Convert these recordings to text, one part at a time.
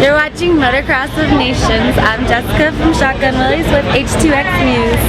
You're watching Motocross of Nations. I'm Jessica from Shotgun Willys with H2X News.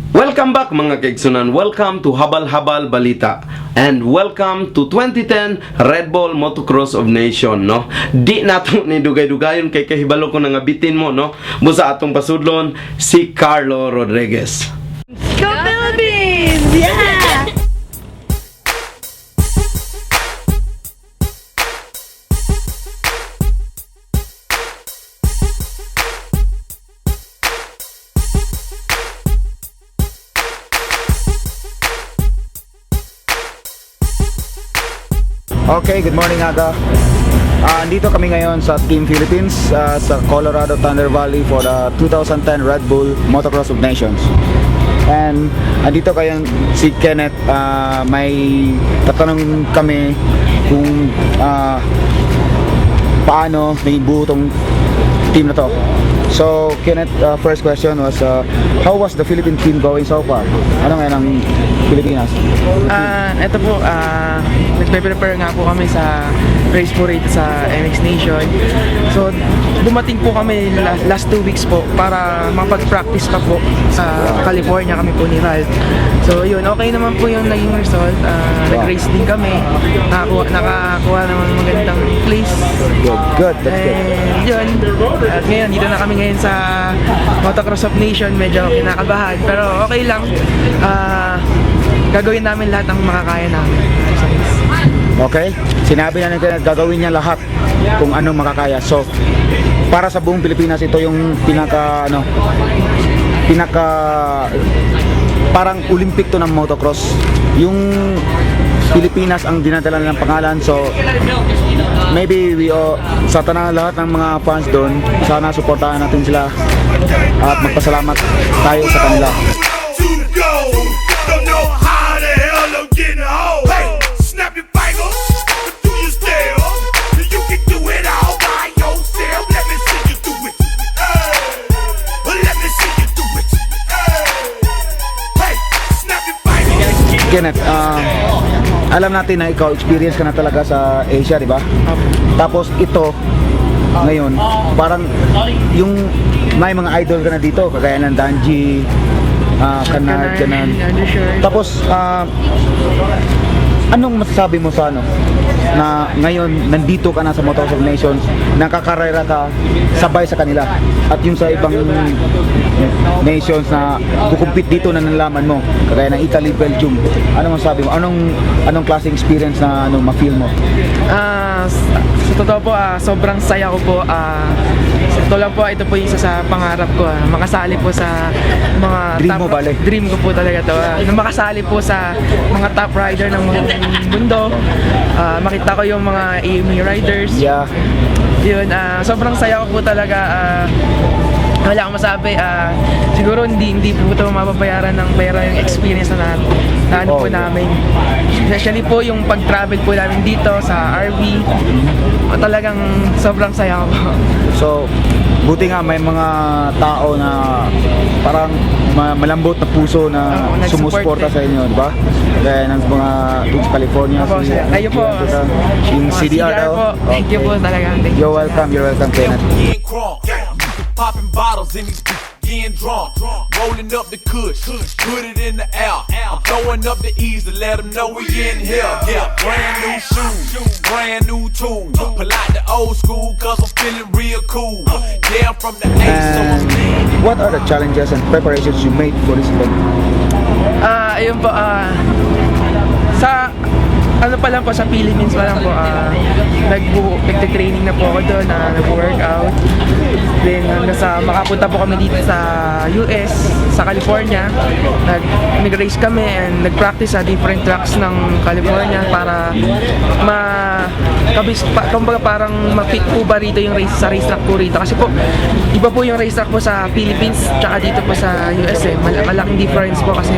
Welcome back mga kaigsunan. Welcome to Habal Habal Balita. And welcome to 2010 Red Bull Motocross of Nation, no? Di nato ni dugay-dugayon kay kahibalo ko nga bitin mo, no? Busa atong pasudlon si Carlo Rodriguez. Go Philippines! Yeah! Okay, good morning aga. Andito kami ngayon sa Team Philippines sa Colorado Thunder Valley for the 2010 Red Bull Motocross of Nations. And andito kayo si Kenneth, may tatanungin kami kung paano naibuo tong team na to. So Kenneth, first question was how was the Philippine team going so far? Ano ngayon ang Pilipinas? Ito po, nagpe-prepare nga po kami sa race po rito sa MX Nation. So, dumating po kami last 2 weeks po para makapag-practice pa po sa California kami po ni Ralph. So, yun, okay naman po yung naging result. Nag-race din kami. Nakakuha naman magandang place. Good, that's good. And yun, at ngayon, dito na kami ngayon sa Motocross of Nation. Medyo kinakabahan, pero okay lang. Gagawin namin lahat ng makakaya namin. Okay? Sinabi na natin gagawin niya lahat kung ano makakaya. So, para sa buong Pilipinas, ito yung pinaka parang Olympic to ng motocross. Yung Pilipinas ang dinadala ng pangalan. So, maybe sa lahat ng mga fans doon, sana suportahan natin sila at magpasalamat tayo sa kanila. Kenneth, alam natin na ikaw experience ka na talaga sa Asia, di ba? Tapos ito ngayon, parang yung may mga idol ka na dito, kagaya ng Danji, Kanard, ganan. Tapos anong masasabi mo sa na ngayon nandito ka na sa Motocross of Nations, nakakarera ka sabay sa kanila at yung sa ibang nations na kukumpit dito na nalaman mo, kagaya ng Italy, Belgium, anong masasabi mo? Anong klaseng experience na ma-feel mo? Sa totoo po, sobrang saya ko po. Ito lang po, ito po yung isa sa pangarap ko, makasali po sa mga Dream mo, bale? Dream ko po talaga to, na makasali po sa mga top rider ng mundo. Makita ko yung mga AME riders. Yeah. Yun, sobrang saya ko po talaga. Wala akong masabi. Siguro hindi po ito mababayaran ng pera yung experience na po namin. Especially po yung pag-travel po namin dito sa RV. Talagang sobrang saya ko po. So, buti nga may mga tao na parang malambot na puso na sumusuporta sa inyo, di ba? Kaya ng mga dito sa California, kayo po, yung CDR daw. po. Thank you po talaga. You're welcome, Kenneth. Popping bottles in these getting drunk, rolling up the kush, put it in the air. I'm throwing up the E's to let them know we in here. Yeah, brand new shoes, brand new tune. Pull out the old school cause I'm feeling real cool. Yeah, I'm from the A, so I'm And what are the challenges and preparations you made for this event? Ayun po, sa ano pa lang po, sa Philippines pa lang po, nagte-training na po ako doon, nag-workout. Then hanggang sa makapunta po kami dito sa US, sa California. Nag-race kami and nag-practice sa different tracks ng California para kumbaga parang ma-fit po ba rito yung race sa racetrack po rito. Kasi po, iba po yung racetrack po sa Philippines tsaka dito po sa US eh. Malaking difference po kasi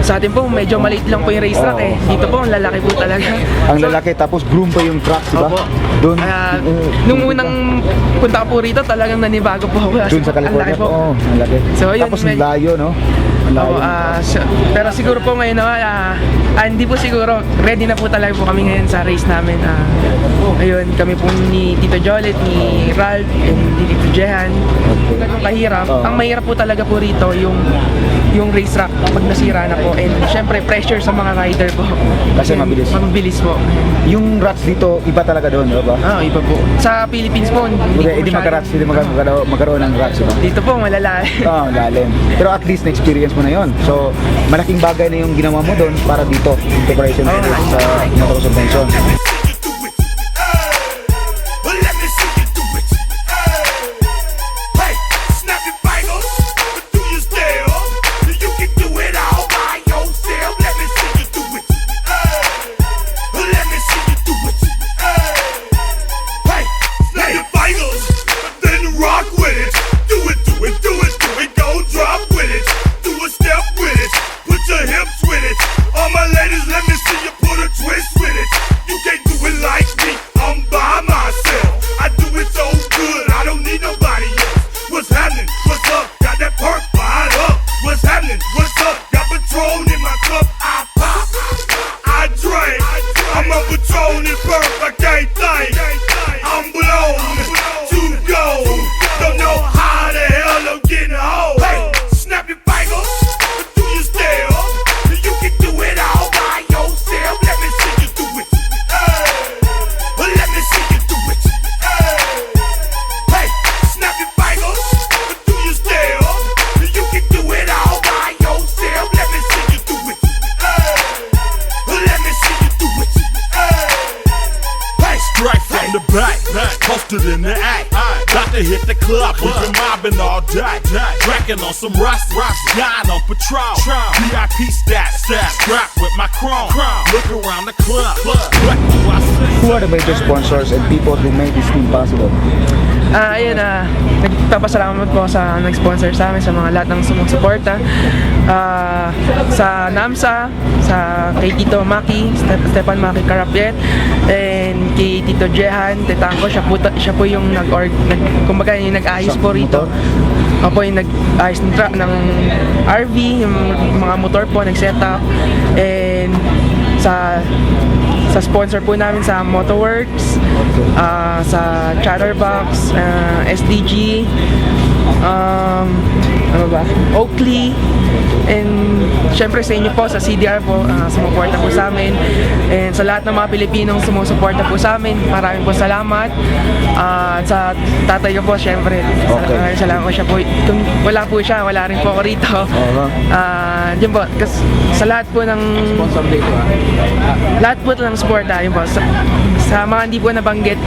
sa atin po medyo maliit lang po yung racetrack eh. Dito po, ang lalaki po talaga. Ang lalaki, tapos groom pa yung tracks, di ba? Opo. Doon, Nung unang punta ko po rito, talagang nanibago po ako. doon sa Ang laki California po. po. Ang laki. So, yun, Tapos ang layo, no? Ang layo. Pero siguro po ngayon naman, hindi po siguro, ready na po talaga po kami ngayon sa race namin. Ayun, kami po ni Tito Jolet, ni Ralph, and ni Tito Jehan. Ganun kahirap. Ang mahirap po talaga po rito, yung racetrack pag nasira na po. And syempre, pressure sa mga rider po. Kasi And mabilis. Mabilis po. Yung rats dito, iba talaga doon, di ba? Iba po. Sa Philippines po, Hindi po magka-rats, hindi magkaroon ng rats, di ba? Dito po, malala. Lalim. Pero at least na-experience mo na yon. So, malaking bagay na yung ginawa mo doon para dito, in preparation sa Motocross of Nation. Well, let me see you do it. Hey, snap your fingers, but do you still? You can do it all by yourself. Let me see you do it. Well, let me see you do it. Hey, snap your fingers, but then rock with it. Do it, do it, do it, do it. Go drop with it. Do a step with it. Put your hips with it. All my ladies, let me see you put a twist with it. You can't do it like me. I'm by myself. I do it so good. I don't need nobody else. What's happening? What's up? Got that perk fired up. What's happening? What's up? Got Patron in my cup. I pop. I drink. I'm a Patron and perk. I can't think. I'm blown to go. Don't know how the hell I'm getting home. Hey, snap your fingers. But do you still? You can do it all by yourself. Let me see you do it. Well, let me see you do it. Hey, snap your fingers. But do you still? You can do it all by yourself. Let me see you do it. Well, let me see you do it. Hey, Straight from the back, posted in the act. Got to hit the club, we've been mobbing all day. Drinking on some rust, dying on patrol. VIP stats, strapped with my chrome. Look around the club, what do I see? Who are the major sponsors and people who make this team possible? Ayun, nagpapasalamat po sa nag-sponsor sa amin, sa mga lahat ng sumusuporta. Sa NAMSA, kay Tito Maki, Stefan Maki Carapiet, and kay Tito Jehan Tetango, siya po yung kumbaga yung nag-ayos po rito. Ako po yung nag-ayos ng RV, yung mga motor po, nag-setup. And sa sponsor po namin sa Motoworks, sa Chatterbox, SDG, ano ba? Oakley, and syempre sa inyo po, sa CDR po, sumuporta po sa amin, and sa lahat ng mga Pilipinong sumusuporta po sa amin, maraming po salamat. At sa tatay ko po, syempre, salamat po siya po. Kung wala po siya, wala rin po ako rito. Yun po, sa lahat po ng lahat po ng suporta, yun po, sa mga hindi po nabanggit,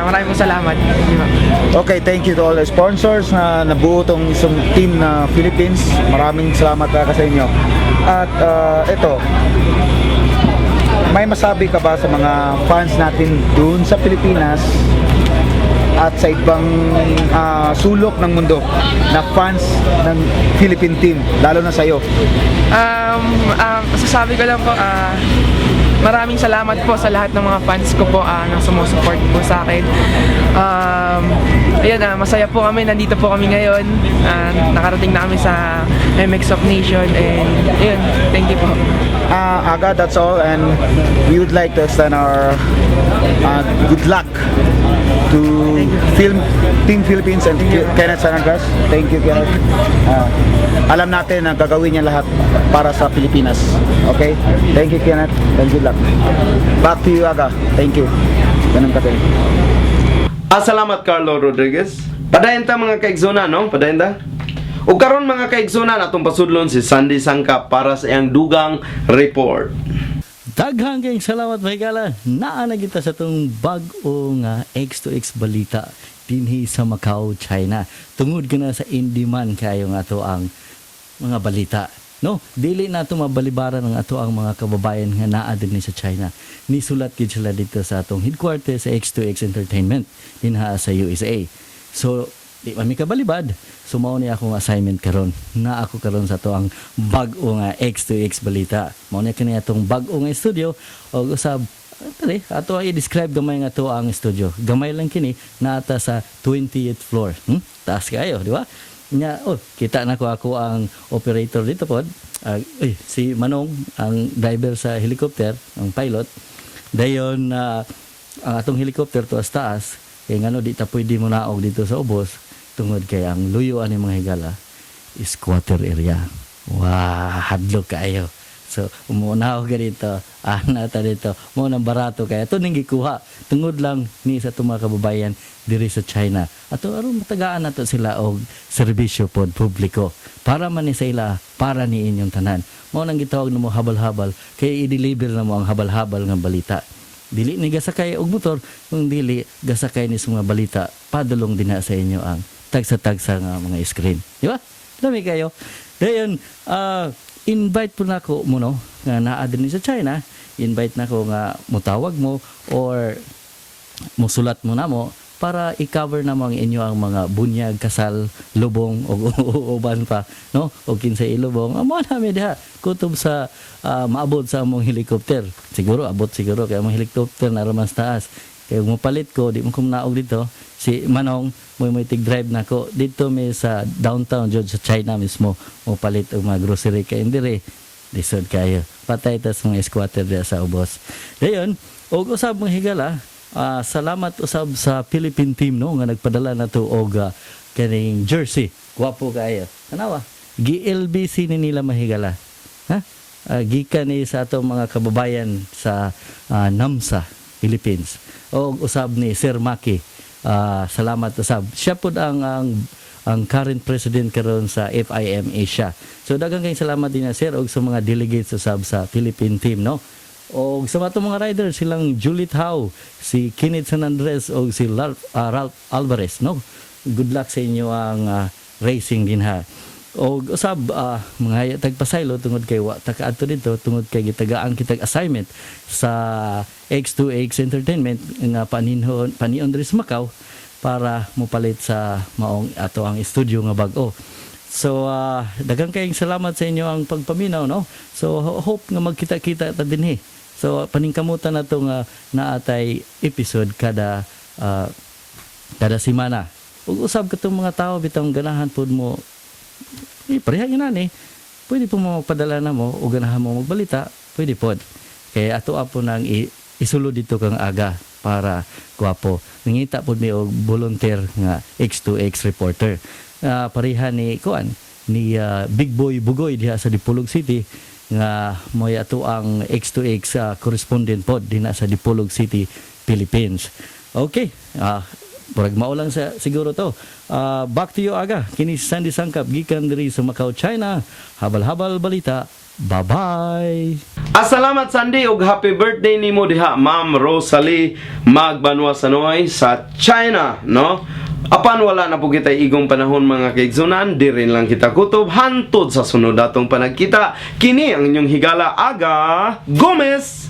maraming po salamat. Okay, thank you to all the sponsors na nabuo tong isang team na Philippines. Maraming salamat talaga sa inyo. At ito, may masabi ka ba sa mga fans natin dun sa Pilipinas at sa ibang sulok ng mundo na fans ng Philippine team, lalo na sa'yo? Masasabi ko lang po, maraming salamat po sa lahat ng mga fans ko po na sumusupport po sa akin. Ayun, masaya po kami, nandito po kami ngayon. Nakarating na kami sa MX of Nation, and ayun, thank you po. Aga, that's all, and we would like to extend our good luck to Team Philippines and Kenneth Sanagras. Thank you, Kenneth. Alam natin na gagawin niya lahat para sa Pilipinas. Okay? Thank you, Kenneth, and good luck. Back to you, Aga. Thank you. Ganun ka din. Salamat Carlo Rodriguez. Padayon ta mga kaigsunan, no? Padayon ta. Ug karon mga kaigsunan atong pasudlon si Sandy Sangkap para sa iyang dugang report. Daghang kayong salamat mahigala. Naa na kita sa itong bag-o nga X2X balita dinhi sa Macau, China. Tungod ka na sa in-demand kayo nga to ang mga balita. no, dili na to mabalibaran ng ato ang mga kababayan nga naa dinhi sa China. Nisulat gid sila dito sa atong headquarters sa X2X Entertainment dinha sa USA. So di kami kabalibad. So mao ni akong assignment karon. Na ako karon sa to ang bag-o nga X2X balita. Mao ni kini atong bag-o nga studio og usab ato ay describe gamay nga to ang studio. Gamay lang kini naata sa 20th floor. Taas kayo, di ba? Nya, kita na ko ako ang operator dito pod. Si Manong, ang driver sa helicopter, ang pilot. Dayon ang atong helicopter to taas. Kaya ngano di ta pwede mo naog dito sa ubos tungod kay ang luyo ani mga higala is squatter area. Hadlok kayo. So, umuna ako ganito, nata dito, mo nang barato kaya ito ning gikuha. Tungod lang ni sa itong mga kababayan diri sa China. Ato aron matagaan nato sila og serbisyo pod publiko. Para man ni sa ila, para ni inyong tanan. Mao nang gitawag namo habal-habal kay i-deliver na mo ang habal-habal nga balita. Dili ni gasakay og motor, kung dili gasakay ni sa mga balita, padulong din na sa inyo ang tagsa-tagsa nga mga screen. Di ba? Dami kayo. Dayon, invite po na ko mo no nga naa din sa China, invite na ko nga mutawag mo or musulat mo na mo para i-cover na mo ang inyo ang mga bunyag, kasal, lubong o uban pa no o kinsay ilubong amo na mi diha kutob sa maabot sa among helicopter. Siguro abot siguro kay among helicopter na raman sa taas. Kaya mo palit ko, di mo naog dito. Si Manong, may tig-drive na ko. Dito may sa downtown, dyan sa China mismo. Mo palit ang mga grocery kay indire. Lisod kayo. Patay tas mga squatter diya sa ubos. Dayon, og usab mga higala, salamat usab sa Philippine team no nga nagpadala na to og kaning jersey. Gwapo kayo. Tanawa, GLBC ni nila mahigala. Ha? Gikan ni sa atong mga kababayan sa NAMSA, Philippines. O usab ni Sir Maki. Salamat usab. Siya pud ang current president karon sa FIM Asia. So daghang kay salamat din na sir og sa mga delegates usab sa Philippine team no. Og sa atong mga riders silang Juliet Howe, si Kenneth San Andres og si Ralph Alvarez no. Good luck sa inyo ang racing din ha. Og usab mga tagpasaylo tungod kay wa ta kaadto dito tungod kay gitagaan kitag assignment sa X2X Entertainment nga panion diri sa Macau para mopalit sa maong ato ang studio nga bag-o. So daghang kayong salamat sa inyo ang pagpaminaw no. So hope nga magkita-kita ta dinhi. So paningkamutan nato nga naatay episode kada semana. Ug usab katong mga tao bitang ganahan pud mo pareha yun pwede po mapadala na mo o ganahan mo magbalita, pwede po. Kaya ato po nang isulod dito kang aga para gwapo. Nangita po may og volunteer nga X2X reporter. Pareha ni Big Boy Bugoy diha sa Dipolog City nga moy ato ang X2X correspondent po din sa Dipolog City, Philippines. Okay. Murag maulang sa siguro to. Back to you aga. Kini Sandy Sangkap gikan diri sa Macau, China. Habal-habal balita. Bye-bye. Salamat Sandy ug happy birthday nimo diha Ma'am Rosalie Magbanwa Sanoy sa China no. Apan wala na po kita igong panahon mga kaigsunan, di rin lang kita kutob hantod sa sunod atong panagkita. Kini ang inyong higala Aga Gomez.